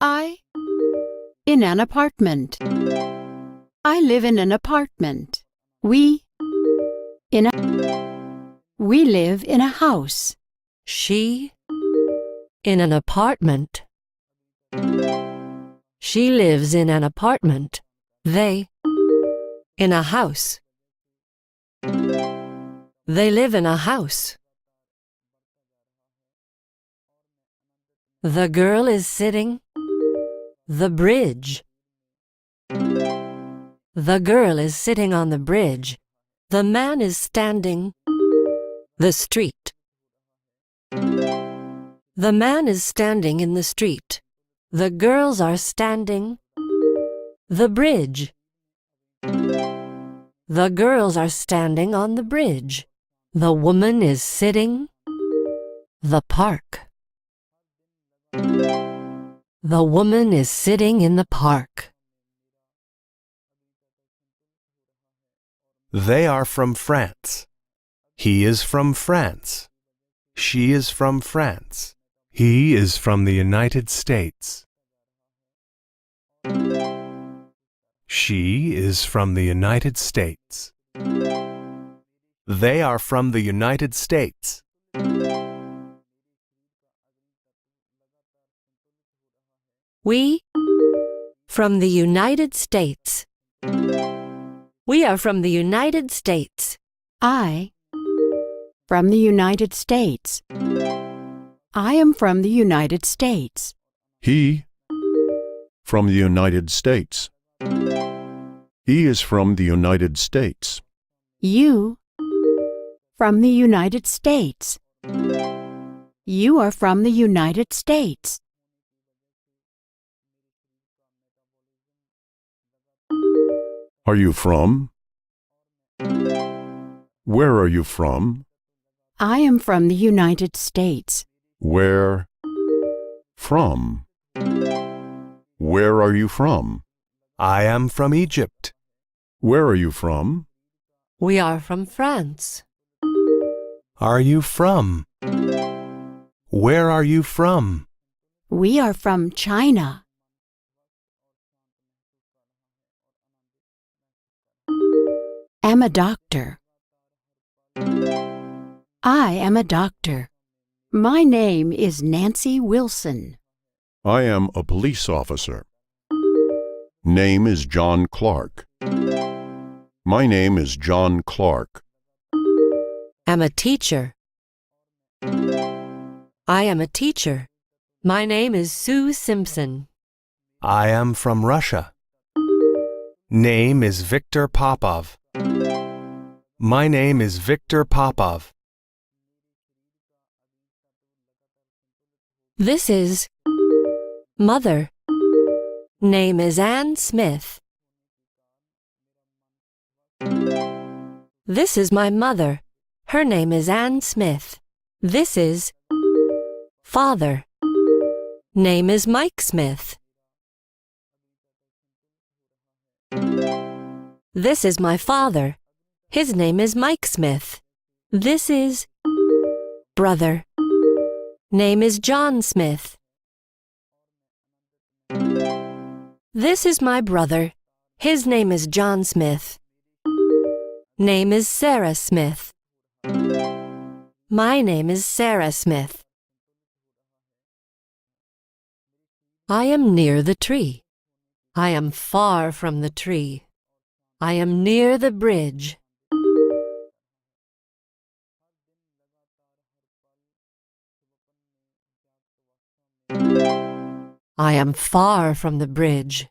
I in an apartment. I live in an apartment. We live in a house. She in an apartment. She lives in an apartment. They in a house. They live in a house. The girl is sitting. The bridge. The girl is sitting on the bridge. The man is standing. The street. The man is standing in the street. The girls are standing. The bridge. The girls are standing on the bridge. The woman is sitting. The park. The woman is sitting in the park. They are from France. He is from France. She is from France. He is from the United States. She is from the United States. They are from the United States. We from the United States. We are from the United States. I from the United States. I am from the United States. He from the United States. He is from the United States. You from the United States. You are from the United States. Are you from? Where are you from? I am from the United States. Where? From. Where are you from? I am from Egypt. Where are you from? We are from France. Are you from? Where are you from? We are from China. Am a doctor. I am a doctor. My name is Nancy Wilson. I am a police officer. Name is John Clark. My name is John Clark. Am a teacher. I am a teacher. My name is Sue Simpson. I am from Russia. Name is Viktor Popov. My name is Viktor Popov. This is Mother. Name is Ann Smith. This is my mother. Her name is Ann Smith. This is Father. Name is Mike Smith. This is my father. His name is Mike Smith. This is Brother. Name is John Smith. This is my brother. His name is John Smith. Name is Sarah Smith. My name is Sarah Smith. I am near the tree. I am far from the tree. I am near the bridge. I am far from the bridge.